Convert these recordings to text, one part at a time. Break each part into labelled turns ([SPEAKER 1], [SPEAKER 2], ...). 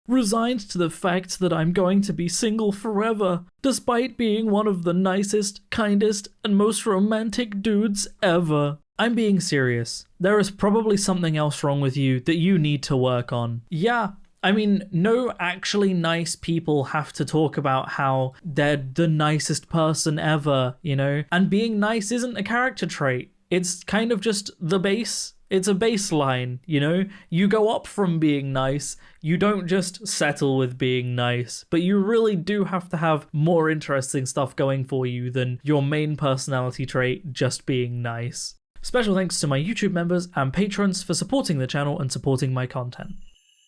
[SPEAKER 1] resigned to the fact that I'm going to be single forever, despite being one of the nicest, kindest, and most romantic dudes ever. I'm being serious. There is probably something else wrong with you that you need to work on. Yeah, I mean, no actually nice people have to talk about how they're the nicest person ever, you know? And being nice isn't a character trait. It's kind of just the base. It's a baseline, you know? You go up from being nice. You don't just settle with being nice, but you really do have to have more interesting stuff going for you than your main personality trait just being nice. Special thanks to my YouTube members and patrons for supporting the channel and supporting my content.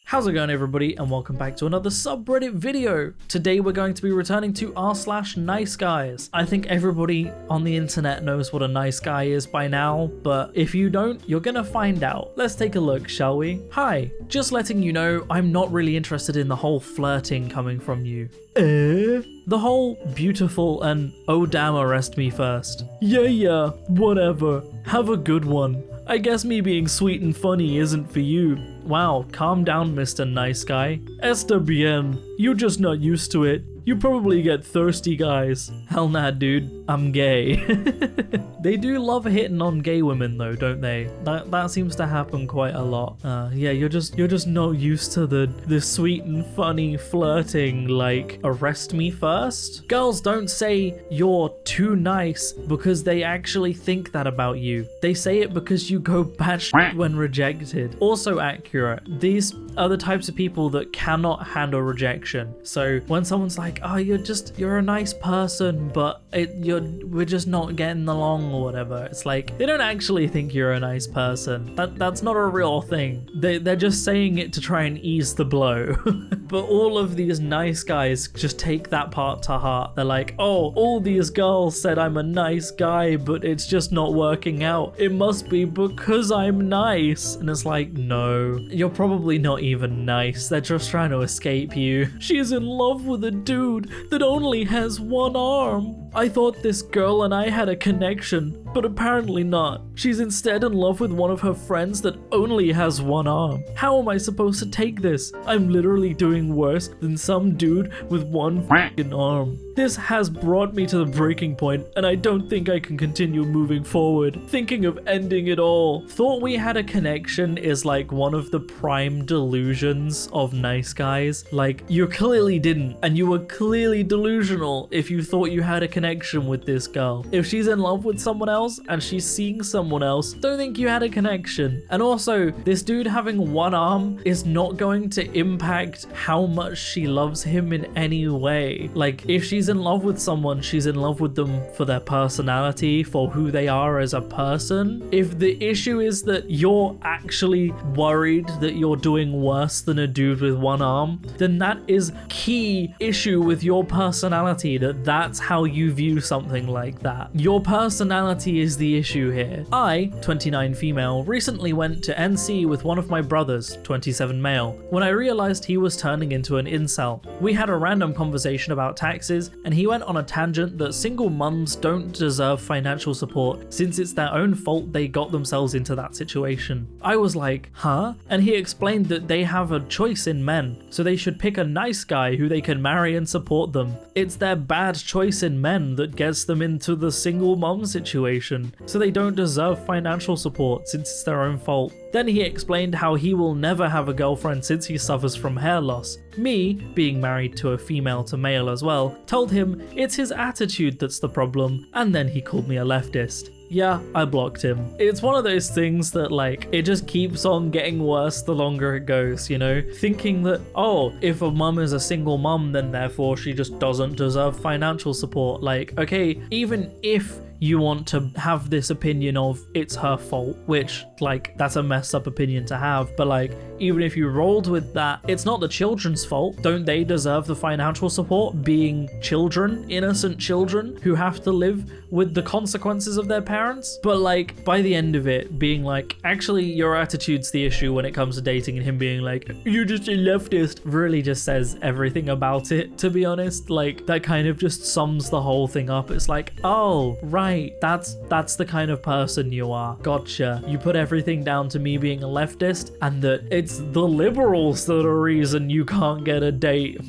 [SPEAKER 1] How's it going, everybody, and welcome back to another subreddit video. Today we're going to be returning to r/niceguys. I think everybody on the internet knows what a nice guy is by now, but if you don't, you're gonna find out. Let's take a look, shall we? Hi, just letting you know I'm not really interested in the whole flirting coming from you. The whole beautiful and oh damn arrest me first. Yeah, whatever. Have a good one. I guess me being sweet and funny isn't for you. Wow, calm down, Mr. Nice Guy. Está bien. You're just not used to it. You probably get thirsty guys. Hell nah, dude. I'm gay. They do love hitting on gay women though, don't they? That seems to happen quite a lot. Yeah, you're just not used to the sweet and funny flirting, like arrest me first. Girls don't say you're too nice because they actually think that about you. They say it because you go batshit when rejected. Also accurate. These are the types of people that cannot handle rejection. So when someone's like, oh, you're a nice person, but we're just not getting along or whatever. It's like, they don't actually think you're a nice person. That's not a real thing. They're just saying it to try and ease the blow. But all of these nice guys just take that part to heart. They're like, oh, all these girls said I'm a nice guy, but it's just not working out. It must be because I'm nice. And it's like, no, you're probably not even nice. They're just trying to escape you. She's in love with a dude that only has one arm. I thought this girl and I had a connection, but apparently not. She's instead in love with one of her friends that only has one arm. How am I supposed to take this? I'm literally doing worse than some dude with one f***ing arm. This has brought me to the breaking point, and I don't think I can continue moving forward. Thinking of ending it all. Thought we had a connection is like one of the prime delusions of nice guys. Like, you clearly didn't, and you were clearly delusional if you thought you had a connection with this girl. If she's in love with someone else and she's seeing someone else, don't think you had a connection. And also, this dude having one arm is not going to impact how much she loves him in any way. Like, if she's in love with someone, she's in love with them for their personality, for who they are as a person. If the issue is that you're actually worried that you're doing worse than a dude with one arm, then that is key issue with your personality, that's how you view something like that. Your personality is the issue here. I, 29 female, recently went to NC with one of my brothers, 27 male, when I realized he was turning into an incel. We had a random conversation about taxes, and he went on a tangent that single mums don't deserve financial support since it's their own fault they got themselves into that situation. I was like, huh? And he explained that they have a choice in men, so they should pick a nice guy who they can marry and support them. It's their bad choice in men that gets them into the single mum situation, so they don't deserve financial support since it's their own fault. Then he explained how he will never have a girlfriend since he suffers from hair loss. Me, being married to a female to male as well, told him it's his attitude that's the problem, and then he called me a leftist. Yeah, I blocked him. It's one of those things that, like, it just keeps on getting worse the longer it goes, you know? Thinking that, oh, if a mum is a single mum, then therefore she just doesn't deserve financial support. Like, okay, even if you want to have this opinion of it's her fault, which, like, that's a messed up opinion to have, but like, even if you rolled with that, it's not the children's fault. Don't they deserve the financial support, being children, innocent children who have to live with the consequences of their parents? But like, by the end of it, being like, actually your attitude's the issue when it comes to dating, and him being like, you're just a leftist, really just says everything about it, to be honest. Like, that kind of just sums the whole thing up. It's like, oh, right, right, that's the kind of person you are. Gotcha. You put everything down to me being a leftist and that it's the liberals that are reason you can't get a date.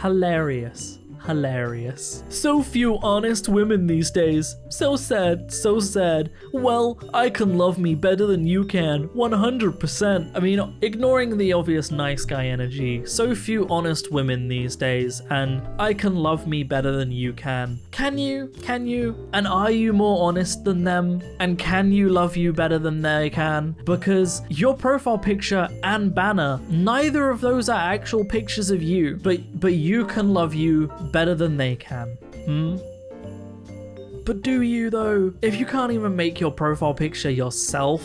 [SPEAKER 1] Hilarious. Hilarious. So few honest women these days. So sad, so sad. Well, I can love me better than you can, 100%. I mean, ignoring the obvious nice guy energy, so few honest women these days, and I can love me better than you can. Can you? Can you? And are you more honest than them? And can you love you better than they can? Because your profile picture and banner, neither of those are actual pictures of you, but you can love you better than they can. But do you though? If you can't even make your profile picture yourself?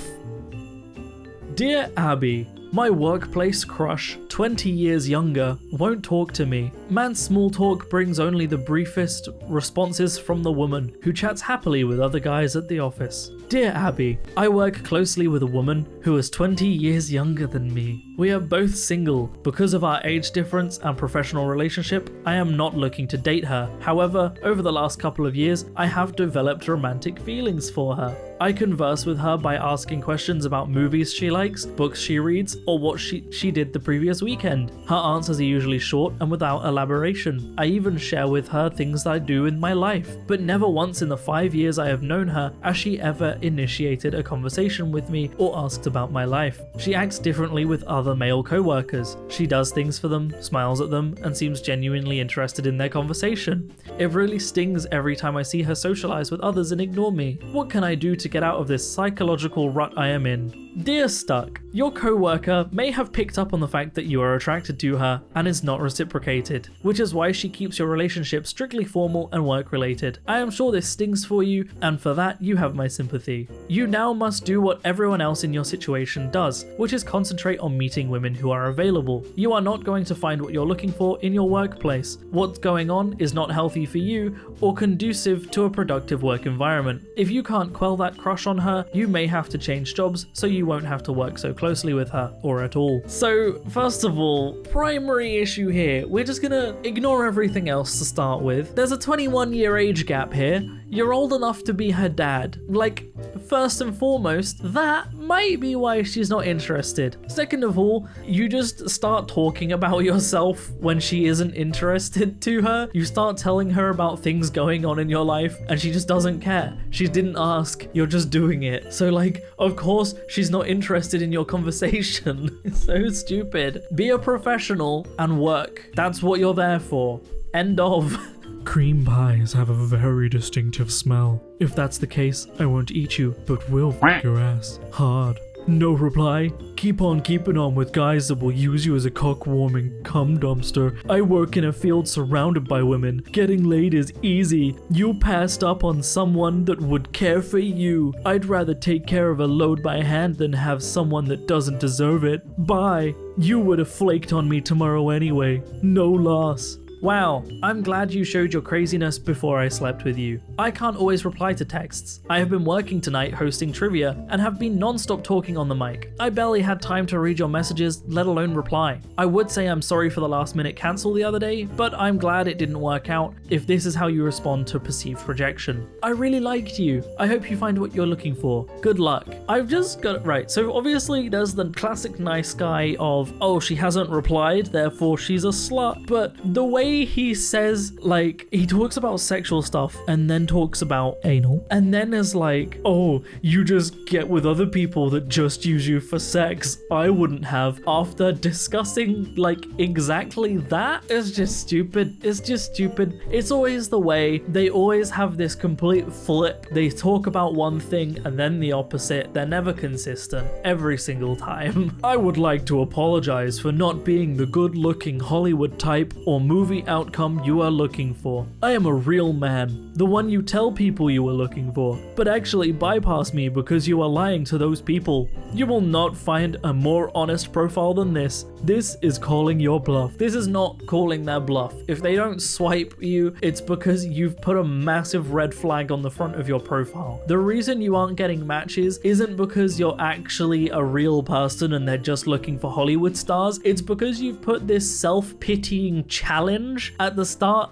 [SPEAKER 1] Dear Abby, my workplace crush, 20 years younger, won't talk to me. Man's small talk brings only the briefest responses from the woman, who chats happily with other guys at the office. Dear Abby, I work closely with a woman who is 20 years younger than me. We are both single. Because of our age difference and professional relationship, I am not looking to date her. However, over the last couple of years, I have developed romantic feelings for her. I converse with her by asking questions about movies she likes, books she reads, or what she did the previous weekend. Her answers are usually short and without elaboration. I even share with her things I do in my life, but never once in the 5 years I have known her has she ever initiated a conversation with me or asked about my life. She acts differently with other male co-workers. She does things for them, smiles at them, and seems genuinely interested in their conversation. It really stings every time I see her socialize with others and ignore me. What can I do to get out of this psychological rut I am in? Dear Stuck, your co-worker may have picked up on the fact that you are attracted to her and is not reciprocated, which is why she keeps your relationship strictly formal and work-related. I am sure this stings for you, and for that you have my sympathy. You now must do what everyone else in your situation does, which is concentrate on meeting women who are available. You are not going to find what you're looking for in your workplace. What's going on is not healthy for you or conducive to a productive work environment. If you can't quell that crush on her, you may have to change jobs so you won't have to work so closely with her, or at all. So, first of all, primary issue here, we're just gonna ignore everything else to start with. There's a 21-year age gap here. You're old enough to be her dad. Like, first and foremost, that might be why she's not interested. Second of all, you just start talking about yourself when she isn't interested to her. You start telling her about things going on in your life, and she just doesn't care. She didn't ask, you're just doing it. So like, of course, she's not interested in your conversation. It's so stupid. Be a professional and work. That's what you're there for. End of. Cream pies have a very distinctive smell. If that's the case, I won't eat you, but will f*** your ass. Hard. No reply. Keep on keeping on with guys that will use you as a cock-warming cum dumpster. I work in a field surrounded by women. Getting laid is easy. You passed up on someone that would care for you. I'd rather take care of a load by hand than have someone that doesn't deserve it. Bye. You would have flaked on me tomorrow anyway. No loss. Wow, I'm glad you showed your craziness before I slept with you. I can't always reply to texts. I have been working tonight hosting trivia and have been non-stop talking on the mic. I barely had time to read your messages, let alone reply. I would say I'm sorry for the last minute cancel the other day, but I'm glad it didn't work out if this is how you respond to perceived rejection. I really liked you. I hope you find what you're looking for. Good luck. I've just got it right. So obviously there's the classic nice guy of, oh, she hasn't replied, therefore she's a slut. But the way he says, like, he talks about sexual stuff and then talks about anal and then is like, oh, you just get with other people that just use you for sex. I wouldn't have. After discussing like exactly that, is just stupid. It's just stupid. It's always the way. They always have this complete flip. They talk about one thing and then the opposite. They're never consistent every single time. I would like to apologize for not being the good-looking Hollywood type or movie outcome you are looking for. I am a real man, the one you tell people you were looking for, but actually bypass me because you are lying to those people. You will not find a more honest profile than this. This is calling your bluff. This is not calling their bluff. If they don't swipe you, it's because you've put a massive red flag on the front of your profile. The reason you aren't getting matches isn't because you're actually a real person and they're just looking for Hollywood stars. It's because you've put this self-pitying challenge cringe at the start,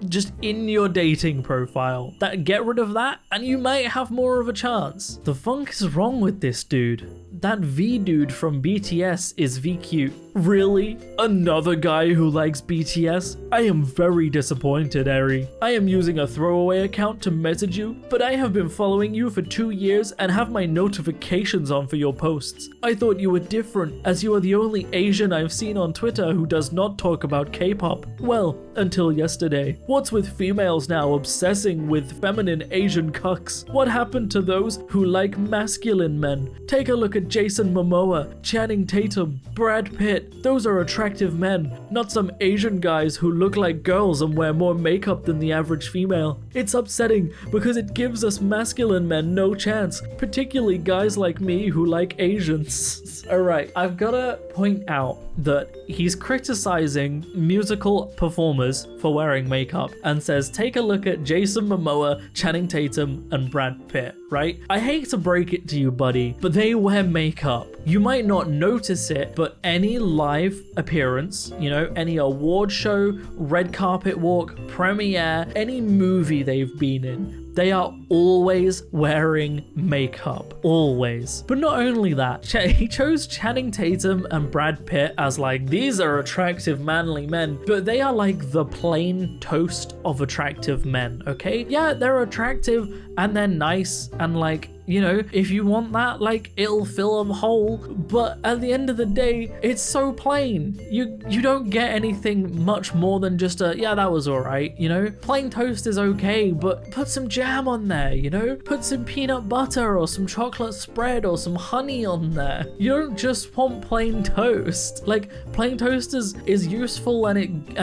[SPEAKER 1] just in your dating profile. Get rid of that and you might have more of a chance. The funk is wrong with this dude. That V dude from BTS is V cute. Really? Another guy who likes BTS? I am very disappointed, Eri. I am using a throwaway account to message you, but I have been following you for 2 years and have my notifications on for your posts. I thought you were different, as you are the only Asian I've seen on Twitter who does not talk about K-pop. Well, until yesterday. What's with females now obsessing with feminine Asian cucks? What happened to those who like masculine men? Take a look at Jason Momoa, Channing Tatum, Brad Pitt. Those are attractive men, not some Asian guys who look like girls and wear more makeup than the average female. It's upsetting because it gives us masculine men no chance, particularly guys like me who like Asians. Alright, I've gotta point out that he's criticizing musical performers for wearing makeup and says, take a look at Jason Momoa, Channing Tatum, and Brad Pitt, right? I hate to break it to you, buddy, but they wear makeup. You might not notice it, but any live appearance, any award show, red carpet walk, premiere, any movie they've been in, they are always wearing makeup. Always. But not only that, he chose Channing Tatum and Brad Pitt as like, these are attractive manly men, but they are like the plain toast of attractive men, okay? Yeah, they're attractive and they're nice and like, if you want that, like, it'll fill them whole. But at the end of the day, it's so plain. You don't get anything much more than just yeah, that was alright, Plain toast is okay, but put some jam on there, Put some peanut butter or some chocolate spread or some honey on there. You don't just want plain toast. Like, plain toast is useful and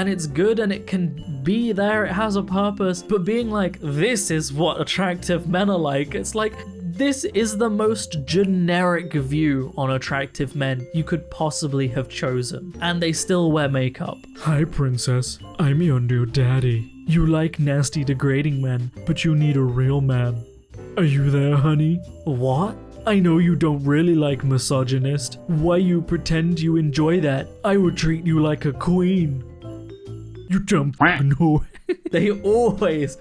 [SPEAKER 1] it's good and it can be there, it has a purpose. But being like, this is what attractive men are like, it's like, this is the most generic view on attractive men you could possibly have chosen, and they still wear makeup. Hi, princess. I'm your new daddy. You like nasty, degrading men, but you need a real man. Are you there, honey? What? I know you don't really like misogynist. Why you pretend you enjoy that? I would treat you like a queen. You dumb f***ing whore. They always,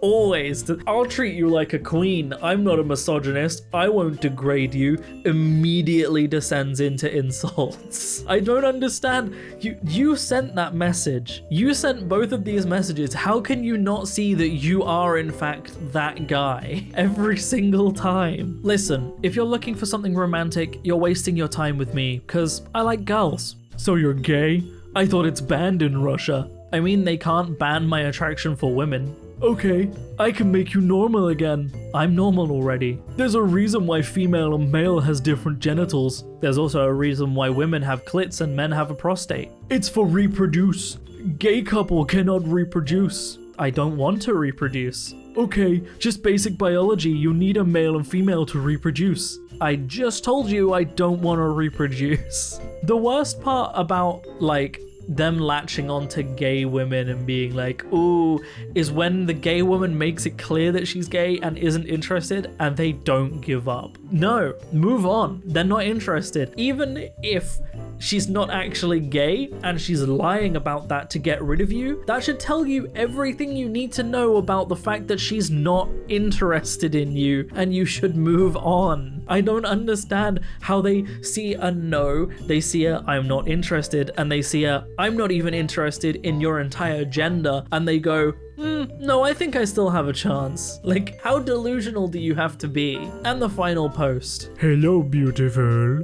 [SPEAKER 1] I'll treat you like a queen. I'm not a misogynist. I won't degrade you. Immediately descends into insults. I don't understand. You sent that message. You sent both of these messages. How can you not see that you are in fact that guy every single time? Listen, if you're looking for something romantic, you're wasting your time with me because I like girls. So you're gay? I thought it's banned in Russia. I mean, they can't ban my attraction for women. Okay, I can make you normal again. I'm normal already. There's a reason why female and male has different genitals. There's also a reason why women have clits and men have a prostate. It's for reproduce. Gay couple cannot reproduce. I don't want to reproduce. Okay, just basic biology, you need a male and female to reproduce. I just told you I don't want to reproduce. The worst part about, like, them latching on to gay women and being like, ooh, is when the gay woman makes it clear that she's gay and isn't interested and they don't give up. No, move on. They're not interested. Even if she's not actually gay and she's lying about that to get rid of you, that should tell you everything you need to know about the fact that she's not interested in you and you should move on. I don't understand how they see a no, they see a I'm not interested, and they see a I'm not even interested in your entire gender, and they go, no, I think I still have a chance. Like, how delusional do you have to be? And the final post. Hello, beautiful.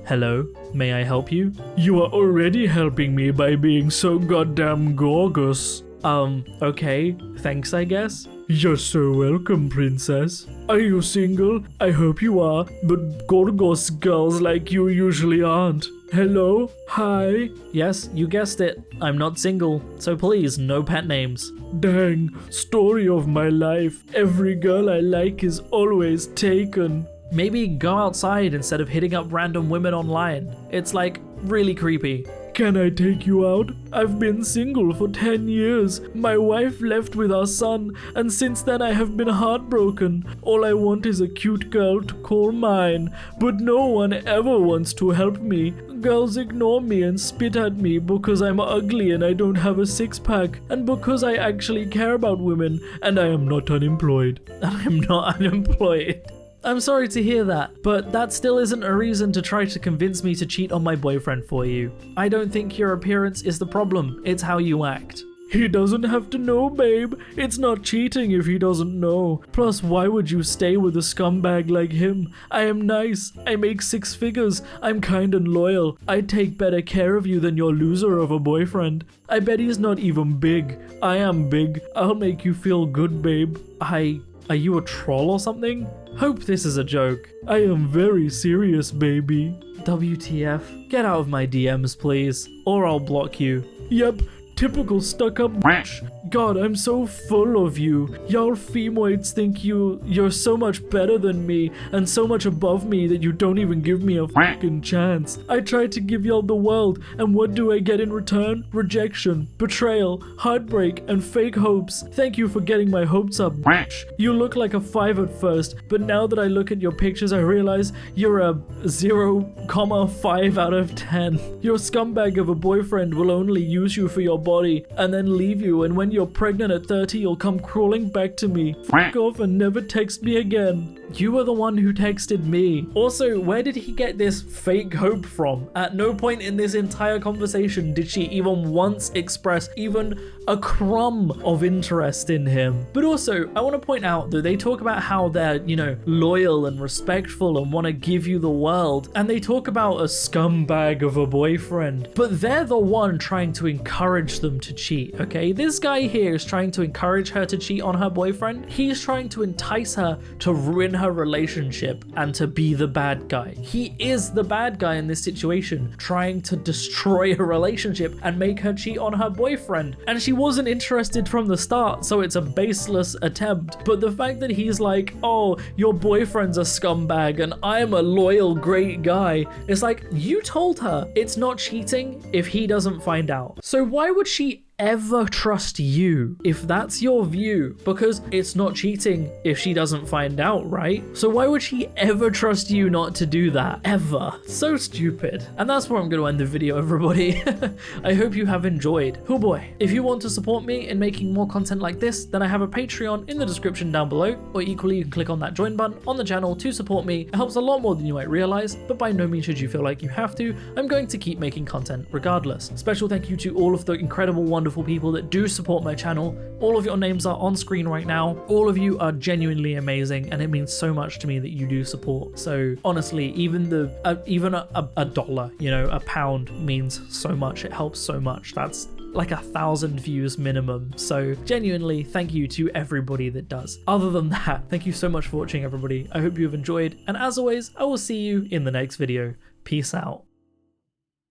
[SPEAKER 1] Hello, may I help you? You are already helping me by being so goddamn gorgeous. Okay, thanks, I guess. You're so welcome, princess. Are you single? I hope you are, but gorgeous girls like you usually aren't. Hello? Hi? Yes, you guessed it. I'm not single, so please, no pet names. Dang, story of my life. Every girl I like is always taken. Maybe go outside instead of hitting up random women online. It's like really creepy. Can I take you out? I've been single for 10 years. My wife left with our son, and since then I have been heartbroken. All I want is a cute girl to call mine, but no one ever wants to help me. Girls ignore me and spit at me because I'm ugly and I don't have a six-pack, and because I actually care about women, and I am not unemployed. I am not unemployed. I'm sorry to hear that, but that still isn't a reason to try to convince me to cheat on my boyfriend for you. I don't think your appearance is the problem, it's how you act. He doesn't have to know, babe. It's not cheating if he doesn't know. Plus, why would you stay with a scumbag like him? I am nice. I make 6 figures. I'm kind and loyal. I take better care of you than your loser of a boyfriend. I bet he's not even big. I am big. I'll make you feel good, babe. Are you a troll or something? Hope this is a joke. I am very serious, baby. WTF. Get out of my DMs, please, or I'll block you. Yep. Typical stuck-up bitch. God, I'm so full of you. Y'all femoids think you're so much better than me and so much above me that you don't even give me a fucking chance. I tried to give y'all the world, and what do I get in return? Rejection, betrayal, heartbreak, and fake hopes. Thank you for getting my hopes up, bitch. You look like a 5 at first, but now that I look at your pictures, I realize you're a 0,5 out of 10. Your scumbag of a boyfriend will only use you for your body and then leave you, and when you're pregnant at 30, you'll come crawling back to me. Fuck off and never text me again. You were the one who texted me. Also, where did he get this fake hope from? At no point in this entire conversation did she even once express even a crumb of interest in him. But also, I want to point out that they talk about how they're, loyal and respectful and want to give you the world, and they talk about a scumbag of a boyfriend, but they're the one trying to encourage them to cheat, okay? This guy here is trying to encourage her to cheat on her boyfriend. He's trying to entice her to ruin her relationship and to be the bad guy. He is the bad guy in this situation, trying to destroy her relationship and make her cheat on her boyfriend. And she wasn't interested from the start, so it's a baseless attempt. But the fact that he's like, oh, your boyfriend's a scumbag and I'm a loyal, great guy, it's like, you told her it's not cheating if he doesn't find out. So why would she ever trust you if that's your view? Because it's not cheating if she doesn't find out, right? So why would she ever trust you not to do that? Ever. So stupid. And that's where I'm going to end the video, everybody. I hope you have enjoyed. Oh boy. If you want to support me in making more content like this, then I have a Patreon in the description down below, or equally you can click on that join button on the channel to support me. It helps a lot more than you might realize, but by no means should you feel like you have to. I'm going to keep making content regardless. Special thank you to all of the incredible, wonderful people that do support my channel. All of your names are on screen right now. All of you are genuinely amazing, and it means so much to me that you do support. So honestly, even a dollar, a pound means so much. It helps so much. That's like 1,000 views minimum. So genuinely, thank you to everybody that does. Other than that, thank you so much for watching, everybody. I hope you've enjoyed, and as always, I will see you in the next video. Peace out.